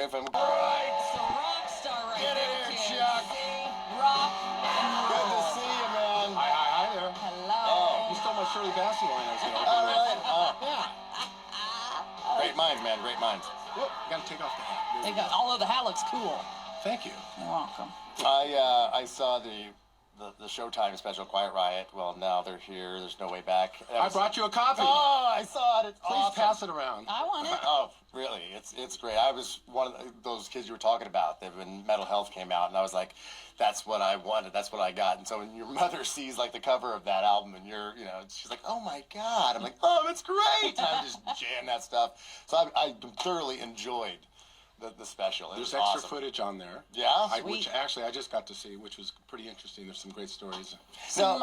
if I'm... Right, it's a rock star right Get in there, here, kids. Chuck. See? Rock and Good to roll. see you, man. Hi there. Hello. You stole my Shirley Bassey line. I was going to All open right. Yeah. Great minds, man. Great minds. Whoop, got to take off the hat. They got, although the hat looks cool. Thank you. You're welcome. I saw the Showtime special, Quiet Riot. Well, now they're here. There's no way back. I brought you a copy. Oh, I saw it. It's Please awesome. pass it around. I want it. Oh, really? It's great. I was one of those kids you were talking about that when Mental Health came out, and I was like, that's what I wanted. That's what I got. And so when your mother sees like the cover of that album, and she's like, oh my God. I'm like, oh, it's great. And I just jam that stuff. So I thoroughly enjoyed the special. It There's was extra awesome. footage on there. Yeah? Which actually I just got to see, which was pretty interesting. There's some great stories. Now,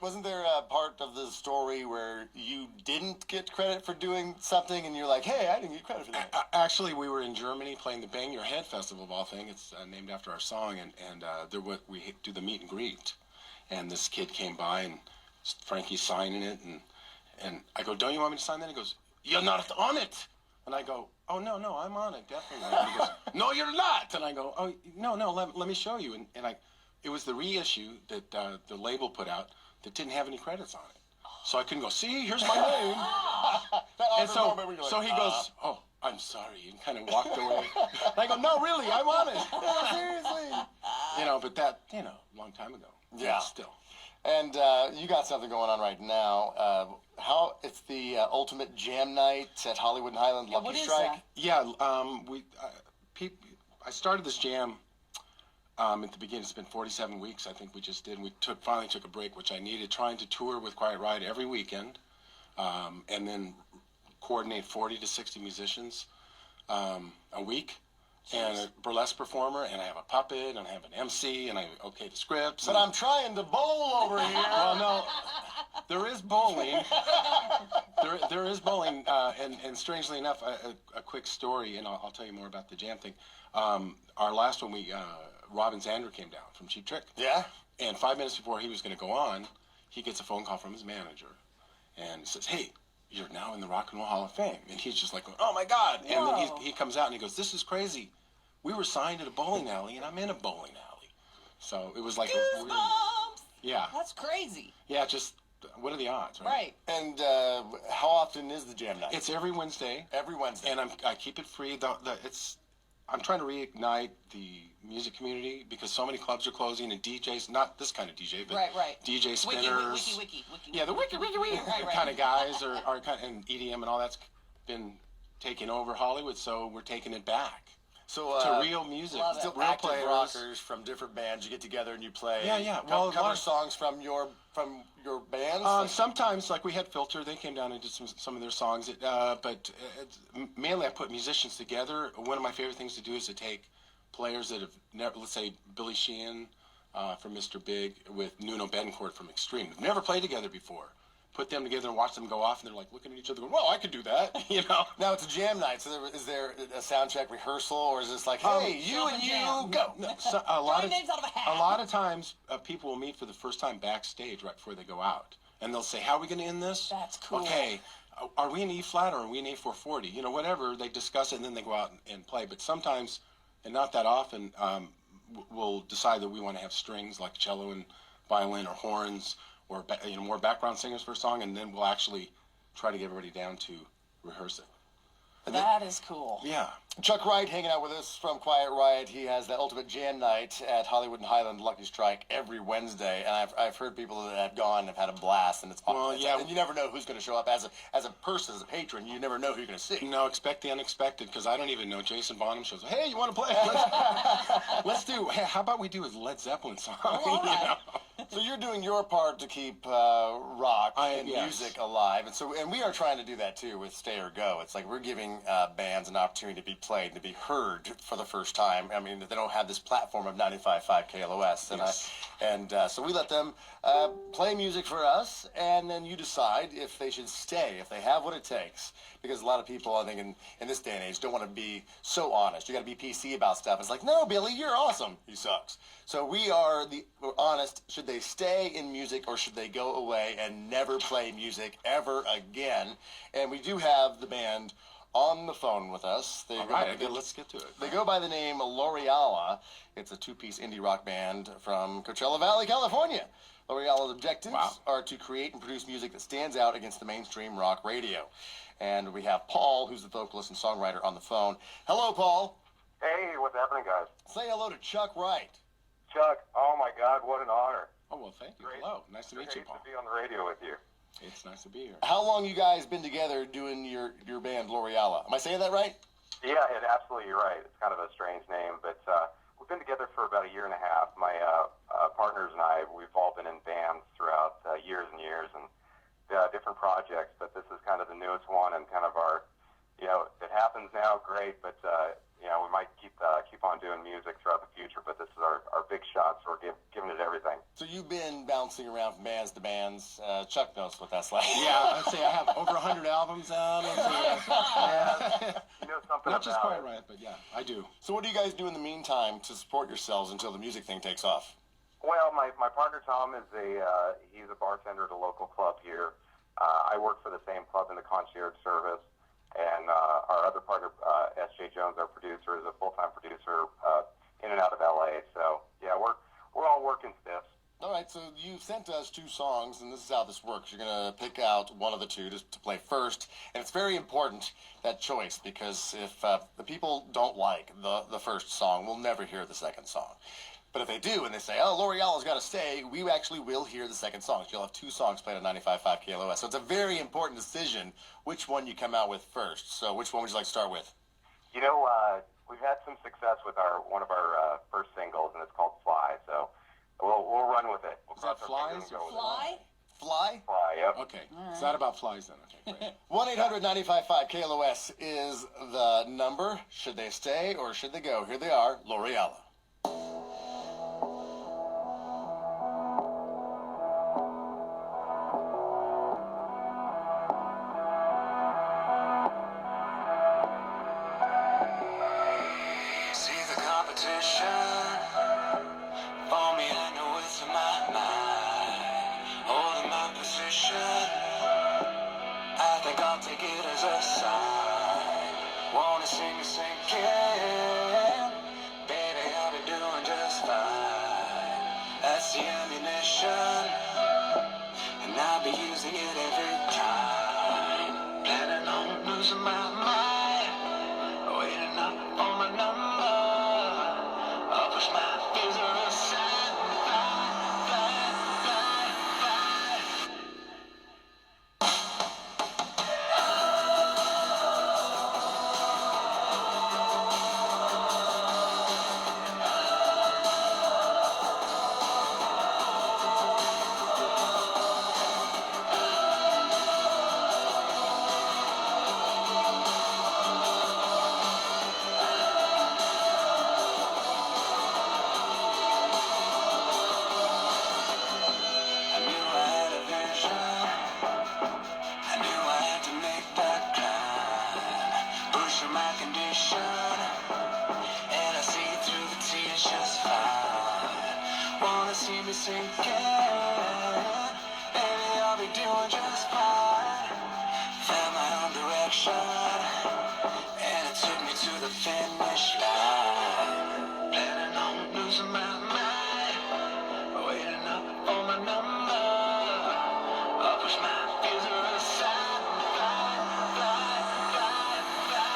wasn't there a part of the story where you didn't get credit for doing something, and you're like, hey, I didn't get credit for that? Actually, we were in Germany playing the Bang Your Head Festival of all things. It's named after our song, and we do the meet and greet. And this kid came by, and Frankie's signing it, and I go, don't you want me to sign that? He goes, you're not on it. And I go, oh, no, I'm on it, definitely. And he goes, no, you're not. And I go, oh, no, let me show you. And it was the reissue that the label put out that didn't have any credits on it. So I couldn't go, see, here's my name. And so he goes, oh, I'm sorry, and kind of walked away. And I go, no, really, I'm on it. Yeah, seriously. But that, a long time ago. Yeah. Still. And you got something going on right now. It's the ultimate jam night at Hollywood and Highland Lucky what is Strike. that? Yeah, I started this jam at the beginning. It's been 47 weeks, I think we just did. We finally took a break, which I needed, trying to tour with Quiet Riot every weekend, and then coordinate 40 to 60 musicians a week. And a burlesque performer, and I have a puppet, and I have an MC, and I okay the scripts. But I'm trying to bowl over here. Well, no, there is bowling. There is bowling, and strangely enough, a quick story, and I'll tell you more about the jam thing. Our last one, Robin Zander came down from Cheap Trick. Yeah? And 5 minutes before he was going to go on, he gets a phone call from his manager, and he says, hey, you're now in the Rock and Roll Hall of Fame. And he's just like, oh my God. And then he comes out and he goes, this is crazy. We were signed at a bowling alley, and I'm in a bowling alley. So it was like a weird... Yeah. That's crazy. Yeah, just, what are the odds, right? Right. And how often is the jam night? It's every Wednesday. Every Wednesday. And I keep it free. I'm trying to reignite the music community because so many clubs are closing, and DJs, not this kind of DJ, but right. DJ spinners. Wiki. Yeah, the wiki right. kind of guys are kind of, and EDM and all that's been taking over Hollywood, so we're taking it back. So to real music, still real active players. rockers from different bands. You get together and you play. Yeah. Well, cover songs from your bands. Sometimes, like we had Filter, they came down and did some of their songs. But mainly, I put musicians together. One of my favorite things to do is to take players that have never, let's say Billy Sheehan from Mr. Big with Nuno Betancourt from Extreme, who've never played together before. Put them together and watch them go off, and they're like looking at each other going, well, I could do that, Now, it's a jam night, so is there a sound check rehearsal, or is this like, hey, you and you, go? No, a lot names out of a hat. A lot of times, people will meet for the first time backstage right before they go out. And they'll say, how are we going to end this? That's cool. Okay, are we in E-flat or are we in A440? Whatever, they discuss it, and then they go out and play. But sometimes, and not that often, we'll decide that we want to have strings like cello and violin or horns, or more background singers for a song, and then we'll actually try to get everybody down to rehearsing. That is cool. Yeah. Chuck Wright hanging out with us from Quiet Riot. He has the ultimate jam night at Hollywood and Highland Lucky Strike every Wednesday, and I've heard people that have gone and have had a blast, and it's awesome. Well, yeah. And you never know who's going to show up as a person, as a patron. You never know who you're going to see. No, expect the unexpected, because I don't even know. Jason Bonham shows up. Hey, you want to play? Let's do. Hey, how about we do a Led Zeppelin song? So you're doing your part to keep rock and music alive, and we are trying to do that too with Stay or Go. It's like we're giving bands an opportunity to be played, to be heard for the first time. I mean, they don't have this platform of 95.5 KLOS, and so we let them play music for us, and then you decide if they should stay, if they have what it takes. Because a lot of people, I think, in this day and age, don't want to be so honest. You got to be PC about stuff. It's like, no, Billy, you're awesome. He sucks. So we're honest. Should they stay in music, or should they go away and never play music ever again? And we do have the band on the phone with us. All right, let's get to it. They go by the name L'Oreala. It's a two-piece indie rock band from Coachella Valley, California. L'Oreala's objectives are to create and produce music that stands out against the mainstream rock radio. And we have Paul, who's the vocalist and songwriter, on the phone. Hello, Paul. Hey, what's happening, guys? Say hello to Chuck Wright. Chuck, oh my God, what an honor. Oh, well, thank you. Great. Hello. Nice to meet you, Paul. Great to be on the radio with you. It's nice to be here. How long you guys been together doing your band, L'Oreala? Am I saying that right? Yeah, absolutely, you're right. It's kind of a strange name, but we've been together for about a year and a half. My partners and I, we've all been in bands throughout years and years and different projects, but this is kind of the newest one and kind of our, you know, it happens now, great, but, you know, we might keep on doing music throughout the future, but this is our big shot, so we're giving it everything. So you've been bouncing around from bands to bands. Chuck knows what that's like. Yeah, I'd say I have over 100 albums out. You know something Not just about quite it. right, but yeah, I do. So what do you guys do in the meantime to support yourselves until the music thing takes off? Well, my partner Tom is he's a bartender at a local club here. I work for the same club in the concierge service, and our other partner, S.J. Jones, our producer, is a full-time producer in and out of L.A. So yeah, we're all working stiffs. All right, so you sent us 2 songs, and this is how this works. You're going to pick out one of the 2 to play first, and it's very important, that choice, because if the people don't like the first song, we'll never hear the second song. But if they do, and they say, oh, L'Oreala's got to stay, we actually will hear the second song. So you'll have 2 songs played on 95.5 KLOS. So it's a very important decision which one you come out with first. So which one would you like to start with? You know, we've had some success with one of our first singles, and it's called Fly. So we'll run with it. We'll Is that cross our Flies fingers and go with it. Fly? Fly? Fly, yep. Okay, it's not about flies then. Okay, great. 1-800-95.5 KLOS is the number. Should they stay or should they go? Here they are, L'Oreala. See the competition. For me, I know it's in my mind. Holding my position. I think I'll take it as a sign. Wanna see me sinking. Baby, I'll be doing just fine. That's the ammunition. And I'll be using it every time. Planning on losing my mind. Waiting up for my number. I'll push my fears aside. Fly, fly, fly, fly. I knew I had a vision. I knew I had to make that climb. Pushing my condition, and I see through the tears just fine. Wanna see me sinking? Baby, I'll be doing just fine. Found my own direction, and it took me to the finish line. Planning on losing my mind. Waiting up for my number. I'll push my fears aside. Fly, fly, fly, fly.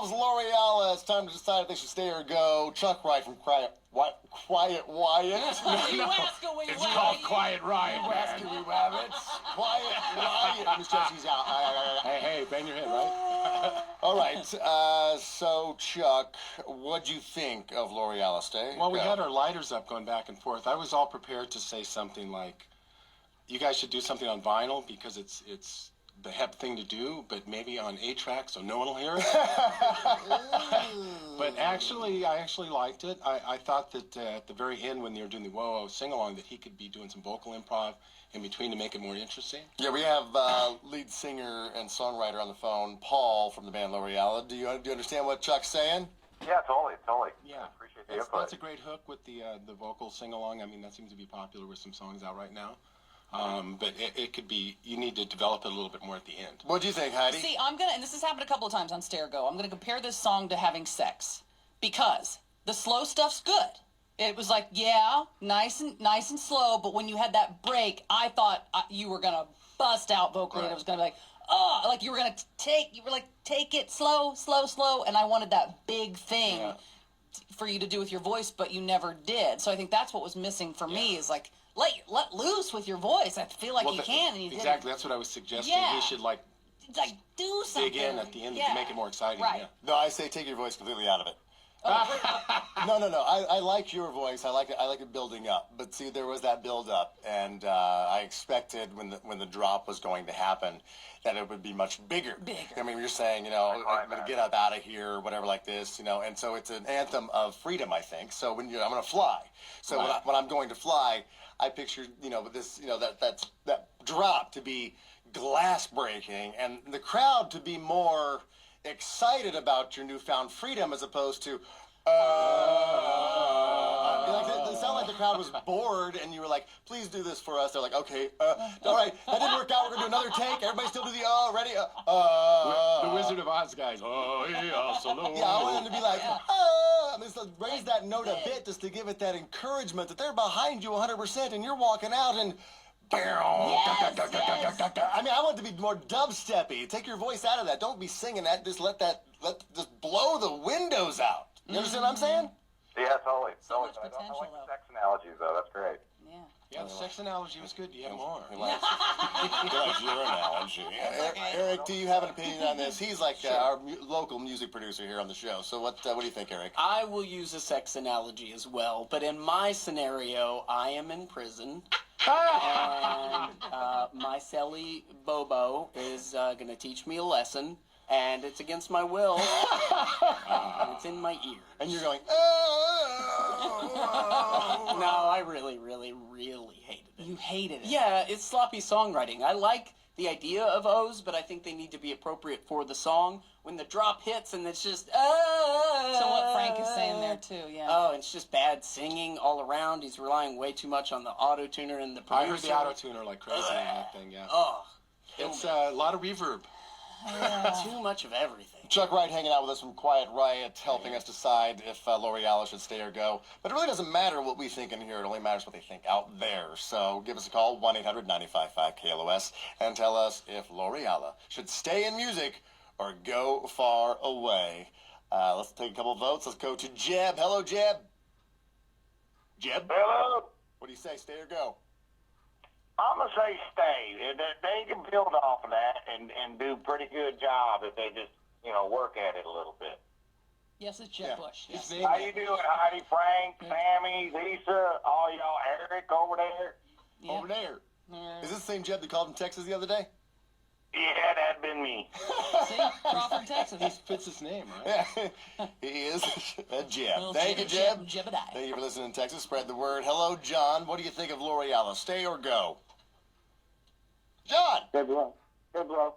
themselves, L'Oreal. It's time to decide if they should stay or go. Chuck Wright from Quiet Wyatt. You ask away, It's called Quiet Riot, Rescue man. Rabbits. Quiet Wyatt. Miss Jesse's out. Hey, bang your head, right? All right. So, Chuck, what'd you think of L'Oreal? Stay? Well, we Go. had our lighters up going back and forth. I was all prepared to say something like, you guys should do something on vinyl because it's the hep thing to do, but maybe on 8-track so no one will hear it. But actually, I actually liked it. I thought that at the very end when they were doing the Whoa sing-along that he could be doing some vocal improv in between to make it more interesting. Yeah, we have lead singer and songwriter on the phone, Paul from the band L'Oreal. Do you understand what Chuck's saying? Yeah, totally. Yeah, I appreciate the input. that's a great hook with the vocal sing-along. I mean, that seems to be popular with some songs out right now. But it could be, you need to develop it a little bit more at the end. What do you think, Heidi? See, and this has happened a couple of times on Stay or Go. I'm gonna compare this song to Having Sex because the slow stuff's good. It was like, yeah, nice and slow, but when you had that break, I thought you were gonna bust out vocally, and it was gonna be like, oh, like you were like, take it slow, and I wanted that big thing for you to do with your voice, but you never did. So I think that's what was missing for me is like, let loose with your voice. I feel like you can, and you exactly. didn't. That's what I was suggesting. Yeah. He should like Do something. dig in at the end to make it more exciting. Right. Yeah. No, I say take your voice completely out of it. Oh, No. I like your voice. I like it building up. But see, there was that build up, and I expected when the drop was going to happen that it would be much bigger. I mean, you're saying, I'm going to get up out of here or whatever like this, and so it's an anthem of freedom, I think. So I'm going to fly. So when I'm going to fly, I pictured, this, that drop to be glass breaking, and the crowd to be more excited about your newfound freedom as opposed to it sounded like the crowd was bored and you were like, please do this for us. They're like, okay, all right, that didn't work out, we're gonna do another take. Everybody still do the ready. The Wizard of Oz guys. Oh yeah, solo. Yeah, I want them to be like, raise that note a bit just to give it that encouragement that they're behind you 100% and you're walking out and I mean, I want it to be more dubsteppy. Take your voice out of that. Don't be singing that. Just just blow the windows out. You understand what I'm saying? Yeah, totally. So much I potential, like the though. sex analogies, though. That's great. Yeah, the sex analogy was good. Do you have more? He likes your analogy. Eric, do you have an opinion on this? He's like our local music producer here on the show. So what do you think, Eric? I will use a sex analogy as well, but in my scenario, I am in prison, and my celly Bobo is going to teach me a lesson, and it's against my will, and it's in my ear. And you're going, No, I really, really, really hated it. You hated it. Yeah, it's sloppy songwriting. I like the idea of O's, but I think they need to be appropriate for the song. When the drop hits and it's just, So what Frank is saying there too, yeah. Oh, it's just bad singing all around. He's relying way too much on the auto-tuner and the producer. I heard the auto-tuner like crazy on that thing, yeah. Oh, It's a lot of reverb. too much of everything. Chuck Wright hanging out with us from Quiet Riot, helping us decide if L'Oreal should stay or go. But it really doesn't matter what we think in here. It only matters what they think out there. So give us a call, 1-800-955-KLOS, and tell us if L'Oreal should stay in music or go far away. Let's take a couple of votes. Let's go to Jeb. Hello, Jeb. Jeb? Hello. What do you say, stay or go? I'm gonna say stay. They can build off of that and do a pretty good job if they just work at it a little bit. Yes, it's Jeb Bush. Yes. His name, How you doing, Heidi, Frank, Sammy, Lisa, all y'all, Eric over there? Yeah. Over there. Is this the same Jeb that called from Texas the other day? Yeah, that'd been me. See? Crawford, Texas. fits his name, right? He is a Jeb. Little Thank you, Jeb. Jebediah. Thank you for listening to Texas. Spread the word. Hello, John. What do you think of L'Oreal? Stay or go? John! Good bro. Good bro.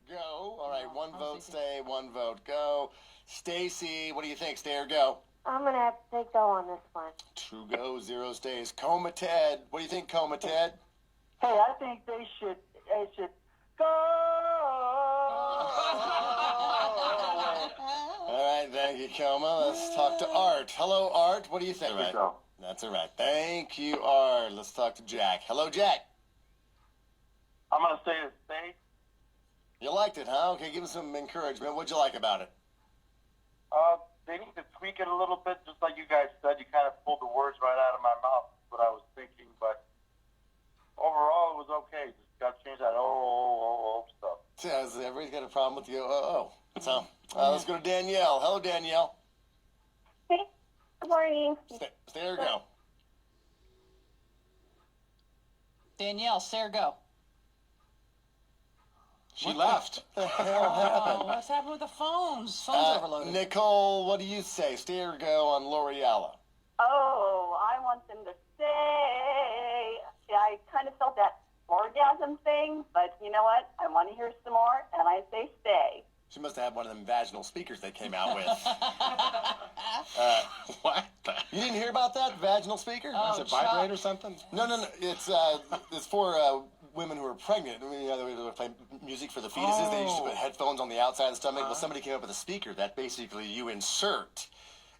Go. All right, one vote stay, one vote go. Stacy, what do you think? Stay or go? I'm going to have to say go on this one. 2 go, 0 stays. Coma Ted. What do you think, Coma Ted? Hey, I think they should go. All right, thank you, Coma. Let's talk to Art. Hello, Art. What do you think? There you go. That's all right. Thank you, Art. Let's talk to Jack. Hello, Jack. I'm gonna say stay. You liked it, huh? Okay, give him some encouragement. What'd you like about it? They need to tweak it a little bit, just like you guys said. You kind of pulled the words right out of my mouth. That's what I was thinking, but overall, it was okay. Just got to change that stuff. Yeah, everybody's got a problem with the So let's go to Danielle. Hello, Danielle. Hey, good morning. Stay or go. Danielle, Sarah, go. She left. What the hell happened? Oh, what's happened with the phones? Phone's overloaded. Nicole, what do you say? Stay or go on L'Oreal? Oh, I want them to stay. I kind of felt that orgasm thing, but you know what? I want to hear some more, and I say stay. She must have had one of them vaginal speakers they came out with. What? You didn't hear about that vaginal speaker? Does it vibrate or something? No. It's for women who are pregnant. I mean, they would play music for the fetuses. They used to put headphones on the outside of the stomach. Well, somebody came up with a speaker that basically you insert,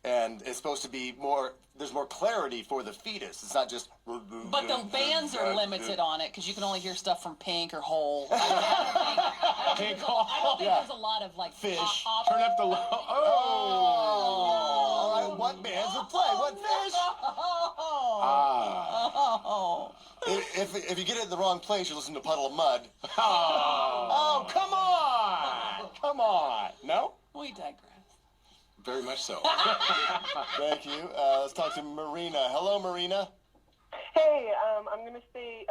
and it's supposed to be more. There's more clarity for the fetus. It's not just. But the bands are limited on it because you can only hear stuff from Pink or Hole. I don't think there's a lot of like Fish. Turn up the low. All right, what bands would play? What fish? If you get it in the wrong place, you listen to Puddle of Mud. Oh, come on! Come on! No? We digress. Very much so. Thank you. Let's talk to Marina. Hello, Marina. Hey, I'm gonna say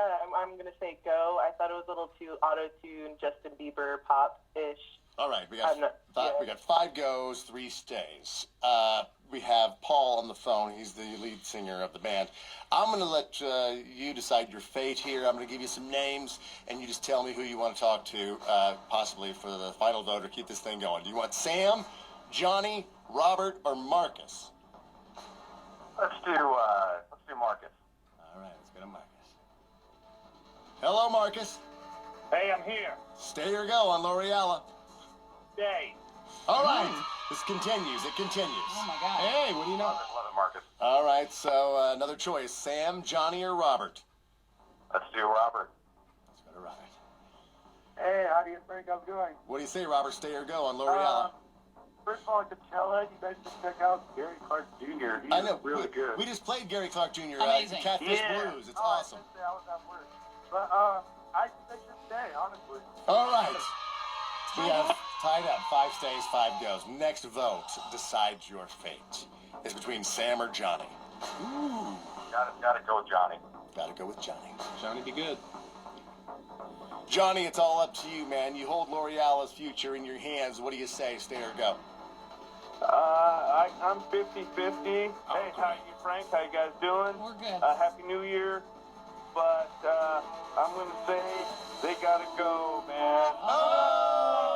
go. I thought it was a little too auto-tune, Justin Bieber pop-ish. All right, we got 5 goes, 3 stays. We have Paul on the phone. He's the lead singer of the band. I'm going to let you decide your fate here. I'm going to give you some names, and you just tell me who you want to talk to, possibly for the final vote, or keep this thing going. Do you want Sam, Johnny, Robert, or Marcus? Let's do Marcus. All right, let's go to Marcus. Hello, Marcus. Hey, I'm here. Stay or go on L'Oreal. Stay. All right. This continues. It continues. Oh my God. Hey, what do you know? Love it, Marcus. All right, so another choice. Sam, Johnny, or Robert? Let's do Robert. Let's go to Robert. Hey, how do you think I'm doing? What do you say, Robert? Stay or go on L'Oreal? First of all, I could tell that you guys should check out Gary Clark Jr. He's I know. really good. We just played Gary Clark Jr. Amazing. Catfish Blues. It's awesome. I didn't say how that works. But I think they should stay, honestly. All right. We have tied up 5 stays, 5 goes. Next vote decides your fate. It's between Sam or Johnny. Ooh. Gotta go with Johnny. Gotta go with Johnny. Johnny, be good. Johnny, it's all up to you, man. You hold L'Oreal's future in your hands. What do you say, stay or go? I'm 50-50. Hey, how you, Frank? How you guys doing? We're good. Happy New Year. But I'm going to say they got to go, man. Oh!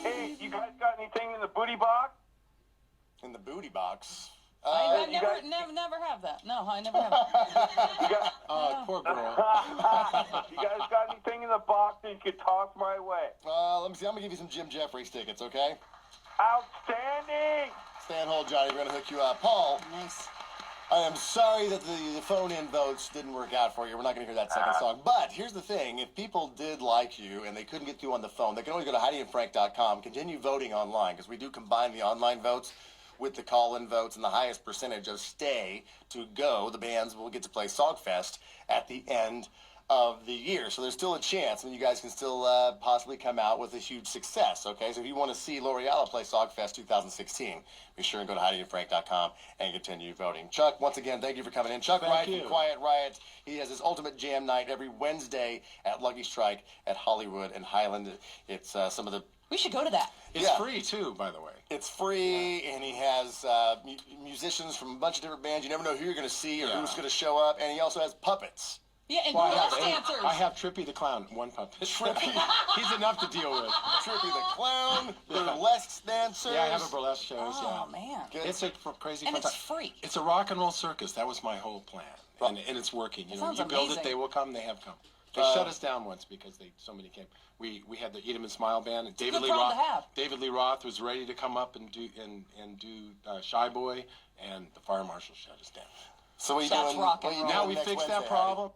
Hey, you guys got anything in the booty box? In the booty box. I never have that. No, I never have that. Poor girl. You guys got anything in the box that you could toss my way? Let me see. I'm going to give you some Jim Jeffries tickets, okay? Outstanding! Stay on hold, Johnny. We're going to hook you up. Paul. Nice. I am sorry that the phone-in votes didn't work out for you. We're not going to hear that second song. But here's the thing. If people did like you and they couldn't get you on the phone, they can always go to HeidiandFrank.com, continue voting online, because we do combine the online votes with the call-in votes, and the highest percentage of stay to go, the bands will get to play Songfest at the end of the year. So there's still a chance, and you guys can still possibly come out with a huge success, okay? So if you want to see L'Oreal play Songfest 2016, be sure and go to HeidiandFrank.com and continue voting. Chuck, once again, thank you for coming in. Chuck Wright from Quiet Riot. He has his ultimate jam night every Wednesday at Lucky Strike at Hollywood and Highland. It's some of the... We should go to that. It's free, too, by the way. It's free, and he has musicians from a bunch of different bands. You never know who you're going to see or who's going to show up. And he also has puppets. Yeah, and Well, burlesque dancers. I have Trippy the Clown, one puppet. Trippy. He's enough to deal with. Trippy the Clown, burlesque dancers. Yeah, I have a burlesque shows, Oh, man. Good. It's a crazy And fun it's time. free. It's a rock and roll circus. That was my whole plan. And it's working. You know, sounds you build amazing. it, they will come, they have come. They shut us down once because so many came. We had the Eat 'em and Smile band, and David Lee problem Roth. to have. David Lee Roth was ready to come up and do Shy Boy, and the fire marshal shut us down. So what are you That's doing? rock what and are you roll. Now doing we next fixed Wednesday, that problem.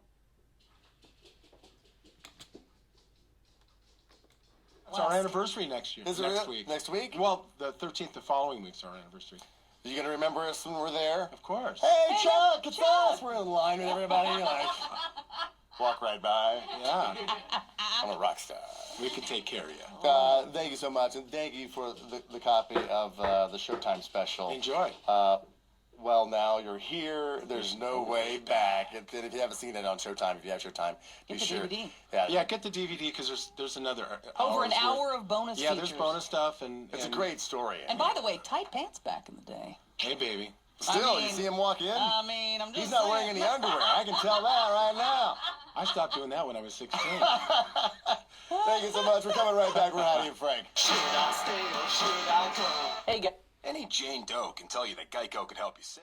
It's our anniversary next year. Is it next real? week. Next week? Well, the 13th, the following week's our anniversary. You gonna remember us when we're there? Of course. Hey, Chuck, it's us. We're in line with everybody. Like, walk right by. Yeah. I'm a rock star. We can take care of you. Thank you so much, and thank you for the copy of the Showtime special. Enjoy. Well, now you're here. There's no way back. And if you haven't seen it on Showtime, if you have Showtime, be Get the sure. DVD. Yeah, get the DVD because there's another Over an hour's hour worth. of bonus Yeah, features. there's bonus stuff and It's a great story. And by the way, tight pants back in the day. Hey, baby. Still, I you mean- see him walk in? I'm just He's not wearing saying. any underwear. I can tell that right now. I stopped doing that when I was 16. Thank you so much. We're coming right back. We're Hattie and Frank. Should I stay or should I go? Hey, guys. Any Jane Doe can tell you that Geico can help you save.